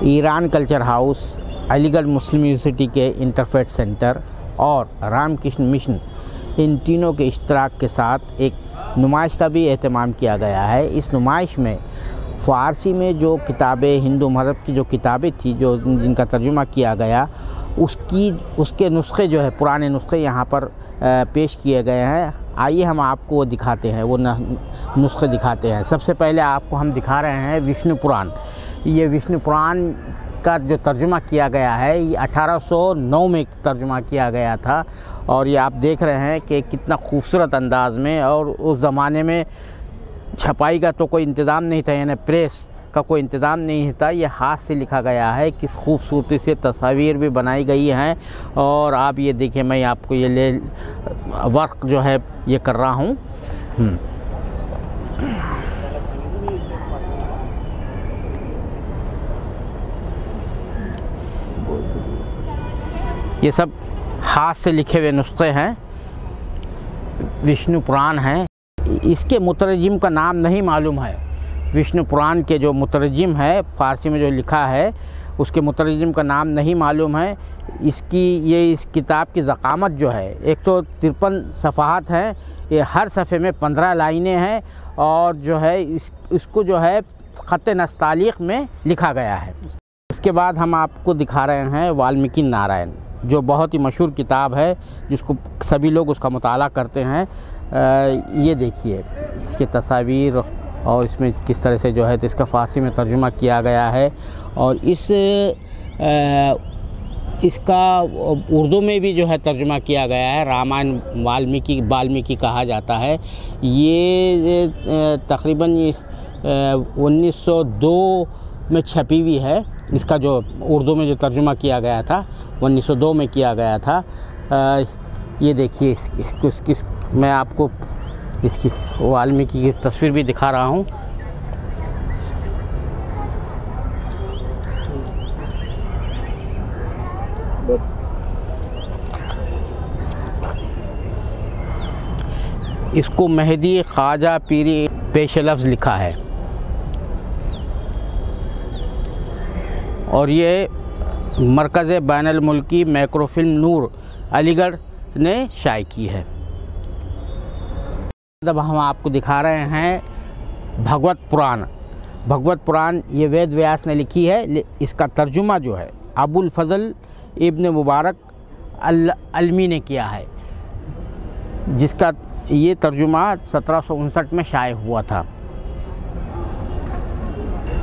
Iran culture house, Aligarh मुस्लिम university के interfaith centre और Ramakrishna mission, इन तीनों के इश्तराक के साथ एक नुमाइश का भी एहतमाम किया गया है। इस नुमाइश में फ़ारसी में जो किताबें, हिंदू मज़हब की जो किताबें थी, जो जिनका तर्जुमा किया गया, उसके नुस्खे जो है, पुराने नुस्खे यहाँ पर पेश किए गए हैं। आइए हम आपको वो दिखाते हैं, वो नुस्खे दिखाते हैं। सबसे पहले आपको हम दिखा रहे हैं विष्णु पुराण। ये विष्णु पुराण का जो तर्जुमा किया गया है, ये 1809 में तर्जुमा किया गया था। और ये आप देख रहे हैं कि कितना खूबसूरत अंदाज में, और उस ज़माने में छपाई का तो कोई इंतज़ाम नहीं था, यानी प्रेस का कोई इंतज़ाम नहीं था। ये हाथ से लिखा गया है, किस खूबसूरती से तस्वीर भी बनाई गई हैं। और आप ये देखिए, मैं आपको ये वर्क जो है ये कर रहा हूँ। ये सब हाथ से लिखे हुए नुस्खे हैं, विष्णु पुराण हैं। इसके मुतरजिम का नाम नहीं मालूम है। विष्णु पुराण के जो मुतरजिम है, फ़ारसी में जो लिखा है, उसके मुतरजिम का नाम नहीं मालूम है। इस किताब की ज़ख़ामत जो है 153 सफ़हात हैं। ये हर सफ़े में 15 लाइनें हैं, और जो है इसको जो है ख़त नस्तालिक़ में लिखा गया है। इसके बाद हम आपको दिखा रहे हैं वाल्मीकि नारायण, जो बहुत ही मशहूर किताब है, जिसको सभी लोग उसका मुताला करते हैं। ये देखिए इसकी तस्वीर, और इसमें किस तरह से जो है तो इसका फ़ारसी में तर्जुमा किया गया है। और इसका उर्दू में भी जो है तर्जुमा किया गया है। रामायण वाल्मीकि कहा जाता है। ये तकरीबन 1902 में छपी हुई है। इसका जो उर्दू में जो तर्जुमा किया गया था 1902 में किया गया था। ये देखिए, मैं आपको इसकी वाल्मीकि की तस्वीर भी दिखा रहा हूँ। इसको मेहदी ख्वाजा पीरी पेश लफ्ज़ लिखा है, और ये मरकज़ बैनुल मुल्की माइक्रोफिल्म नूर अलीगढ़ ने शाये की है। अब हम आपको दिखा रहे हैं भगवत पुराण। भगवत पुराण ये वेद व्यास ने लिखी है। इसका तर्जुमा जो है अबुल फजल इब्न मुबारक अलमी ने किया है, जिसका ये तर्जुमा 1759 में शाये हुआ था।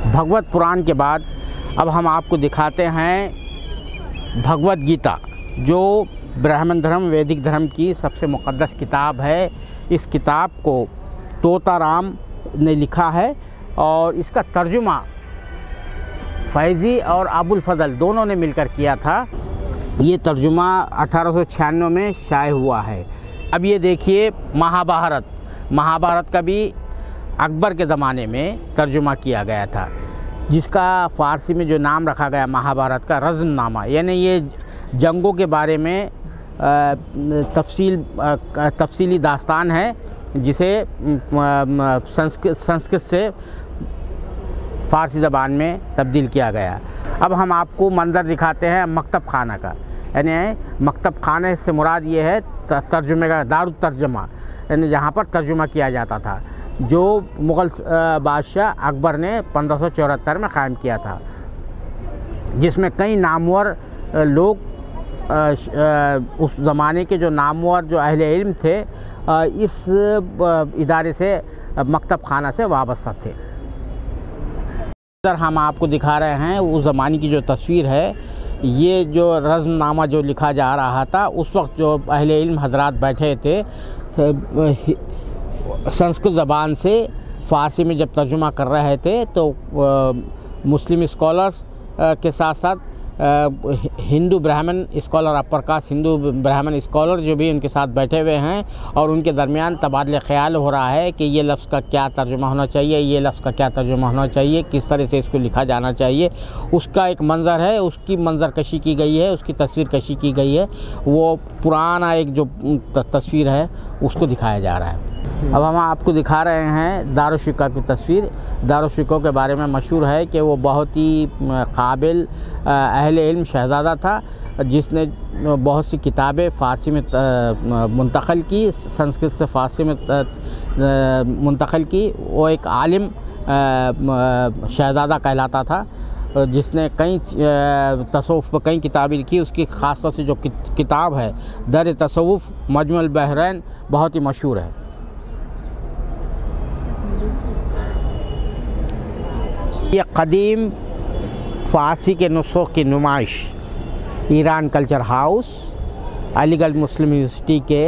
भगवत पुराण के बाद अब हम आपको दिखाते हैं भगवत गीता, जो ब्राह्मण धर्म, वैदिक धर्म की सबसे मुक़द्दस किताब है। इस किताब को तोताराम ने लिखा है, और इसका तर्जुमा फैज़ी और अबुल फजल दोनों ने मिलकर किया था। ये तर्जुमा 1896 में शाये हुआ है। अब ये देखिए महाभारत का भी अकबर के ज़माने में तर्जुमा किया गया था, जिसका फ़ारसी में जो नाम रखा गया महाभारत का रज़्मनामा, यानी ये जंगों के बारे में तफसीली दास्तान है, जिसे संस्कृत से फ़ारसी ज़बान में तब्दील किया गया। अब हम आपको मंज़र दिखाते हैं मकतब खाना का। यानी मकतब खाने से मुराद ये है तर्जुमे का दारुत तर्जुमा, यानी जहाँ पर तर्जुमा किया जाता था, जो मुग़ल बादशाह अकबर ने 1574 में क़ायम किया था, जिसमें कई नामवर लोग उस ज़माने के जो नामवर जो अहले इल्म थे, इस इदारे से मकतब खाना से वाबस्ता थे। हम आपको दिखा रहे हैं उस ज़माने की जो तस्वीर है। ये जो रज़्मनामा जो लिखा जा रहा था, उस वक्त जो अहले इल्म हज़रात बैठे थे, संस्कृत ज़बान से फ़ारसी में जब तर्जुमा कर रहे थे, तो मुस्लिम स्कॉलर्स के साथ साथ हिंदू ब्राह्मण स्कॉलर, अपर कास्ट हिंदू ब्राह्मण स्कॉलर जो भी उनके साथ बैठे हुए हैं, और उनके दरमियान तबादला ख्याल हो रहा है कि ये लफ्ज़ का क्या तर्जुमा होना चाहिए, ये लफ्ज़ का क्या तर्जुमा होना चाहिए, किस तरह से इसको लिखा जाना चाहिए। उसका एक मंज़र है, उसकी मंज़र कशी की गई है, उसकी तस्वीर कशी की गई है। वो पुराना एक जो तस्वीर है उसको दिखाया जा रहा है। अब हम आपको दिखा रहे हैं दारुशिक़ा की तस्वीर। दारुशिक़ा के बारे में मशहूर है कि वो बहुत ही काबिल अहले इल्म शहज़ादा था, जिसने बहुत सी किताबें फ़ारसी में मुंतक़ल की, संस्कृत से फ़ारसी में मुंतक़ल की। वो एक आलिम शहज़ादा कहलाता था, जिसने कई तसव्वुफ़ पर कई किताबें लिखी। उसकी ख़ास तौर से जो किताब है दर तसव्वुफ़ मजमुअल बहरैन बहुत ही मशहूर है। ये क़दीम फ़ारसी के नुस्ख़ों की नुमाइश ईरान कल्चर हाउस, अलीगढ़ मुस्लिम यूनिवर्सिटी के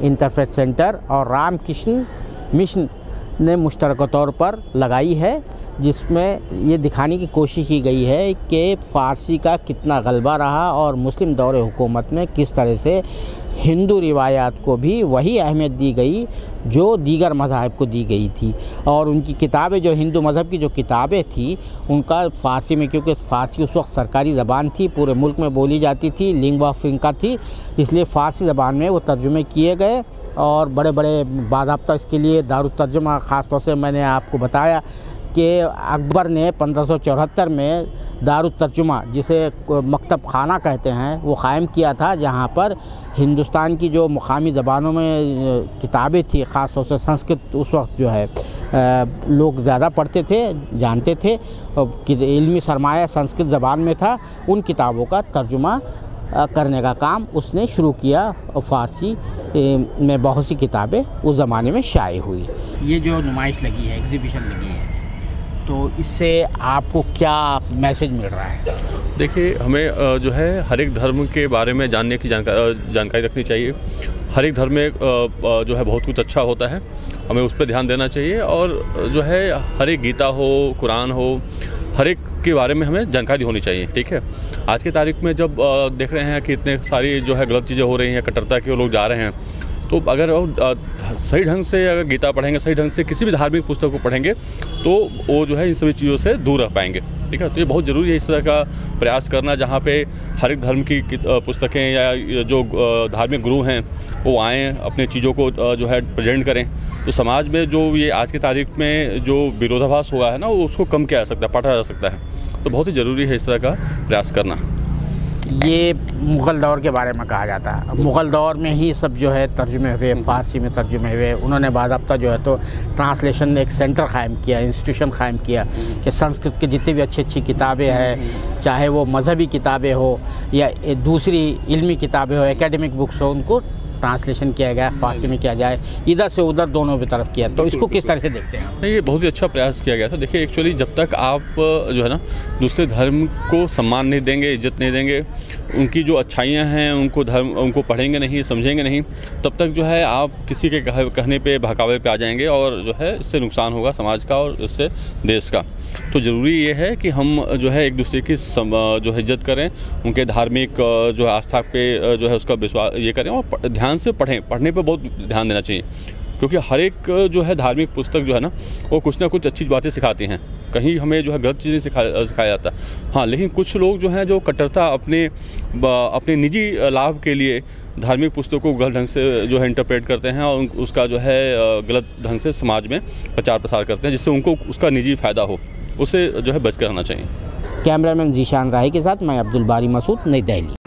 इंटरफेथ सेंटर और रामकृष्ण मिशन ने मुश्तरका तौर पर लगाई है, जिसमें ये दिखाने की कोशिश की गई है कि फ़ारसी का कितना गलबा रहा और मुस्लिम दौर हुकूमत में किस तरह से हिंदू रिवायात को भी वही अहमियत दी गई जो दीगर मज़ाहिब को दी गई थी। और उनकी किताबें, जो हिंदू मज़हब की जो किताबें थी, उनका फ़ारसी में, क्योंकि फ़ारसी उस वक्त सरकारी ज़बान थी, पूरे मुल्क में बोली जाती थी, लिंग्वा फ्रैंका थी, इसलिए फ़ारसी ज़बान में वो तर्जुमे किए गए। और बड़े बड़े बाज़ाब्ता इसके लिए दारुत तर्जुमा, ख़ास तौर से मैंने आपको बताया कि अकबर ने 1574 में दारुत तर्जुमा, जिसे मकतब खाना कहते हैं, वो क़ायम किया था, जहाँ पर हिंदुस्तान की जो मुक़ामी ज़बानों में किताबें थी, ख़ास तौर से संस्कृत उस वक्त जो है लोग ज़्यादा पढ़ते थे, जानते थे, इल्मी सरमाया संस्कृत ज़बान में था, उन किताबों का तर्जुमा करने का काम उसने शुरू किया। फ़ारसी में बहुत सी किताबें उस ज़माने में शाये हुई। ये जो नुमाइश लगी है, एग्ज़िबिशन लगी है, तो इससे आपको क्या मैसेज मिल रहा है? देखिए, हमें जो है हर एक धर्म के बारे में जानने की जानकारी रखनी चाहिए। हर एक धर्म में जो है बहुत कुछ अच्छा होता है, हमें उस पर ध्यान देना चाहिए। और जो है हर एक गीता हो, कुरान हो, हर एक के बारे में हमें जानकारी होनी चाहिए। ठीक है, आज की तारीख में जब देख रहे हैं कि इतने सारी जो है गलत चीज़ें हो रही हैं, कट्टरता के लोग जा रहे हैं, तो अगर सही ढंग से अगर गीता पढ़ेंगे, सही ढंग से किसी भी धार्मिक पुस्तक को पढ़ेंगे, तो वो जो है इन सभी चीज़ों से दूर रह पाएंगे। ठीक है, तो ये बहुत ज़रूरी है इस तरह का प्रयास करना, जहाँ पे हर एक धर्म की पुस्तकें या जो धार्मिक गुरु हैं वो आएँ, अपने चीज़ों को जो है प्रेजेंट करें। तो समाज में जो ये आज की तारीख में जो विरोधाभास हुआ है ना, वो उसको कम किया जा सकता है, पाटा जा सकता है। तो बहुत ही ज़रूरी है इस तरह का प्रयास करना। ये मुग़ल दौर के बारे में कहा जाता है। मुग़ल दौर में ही सब जो है तर्जुमे हुए, फ़ारसी में तर्जुमे हुए। उन्होंने बाज़ाब्ता जो है तो ट्रांसलेशन एक सेंटर क़ायम किया, इंस्टीट्यूशन क़ायम किया कि संस्कृत की जितनी भी अच्छी अच्छी किताबें हैं, चाहे वो मजहबी किताबें हो या दूसरी इल्मी किताबें हो, एकेडमिक बुक्स हो, उनको ट्रांसलेशन किया गया, फ़ारसी में किया जाए, इधर से उधर दोनों की तरफ किया। तो इसको किस तरह से देखते हैं? नहीं, ये बहुत ही अच्छा प्रयास किया गया था। देखिए, एक्चुअली जब तक आप जो है ना दूसरे धर्म को सम्मान नहीं देंगे, इज्जत नहीं देंगे, उनकी जो अच्छाइयाँ हैं उनको पढ़ेंगे नहीं, समझेंगे नहीं, तब तक जो है आप किसी के कहने पे, बहकावे पे आ जाएंगे और जो है इससे नुकसान होगा समाज का और इससे देश का। तो ज़रूरी ये है कि हम जो है एक दूसरे की जो है इज्जत करें, उनके धार्मिक जो है आस्था पे जो है उसका विश्वास ये करें और ध्यान से पढ़ें। पढ़ने पे बहुत ध्यान देना चाहिए, क्योंकि हर एक जो है धार्मिक पुस्तक जो है ना, वो कुछ ना कुछ अच्छी बातें सिखाती हैं। कहीं हमें जो है गलत चीज़ें सिखाया जाता। हाँ, लेकिन कुछ लोग जो हैं जो कट्टरता अपने निजी लाभ के लिए धार्मिक पुस्तकों को गलत ढंग से जो है इंटरप्रेट करते हैं और उसका जो है गलत ढंग से समाज में प्रचार प्रसार करते हैं, जिससे उनको उसका निजी फ़ायदा हो, उससे जो है बच कर रहना चाहिए। कैमरामैन जीशान राही के साथ मैं अब्दुल बारी मसूद, नई दिल्ली।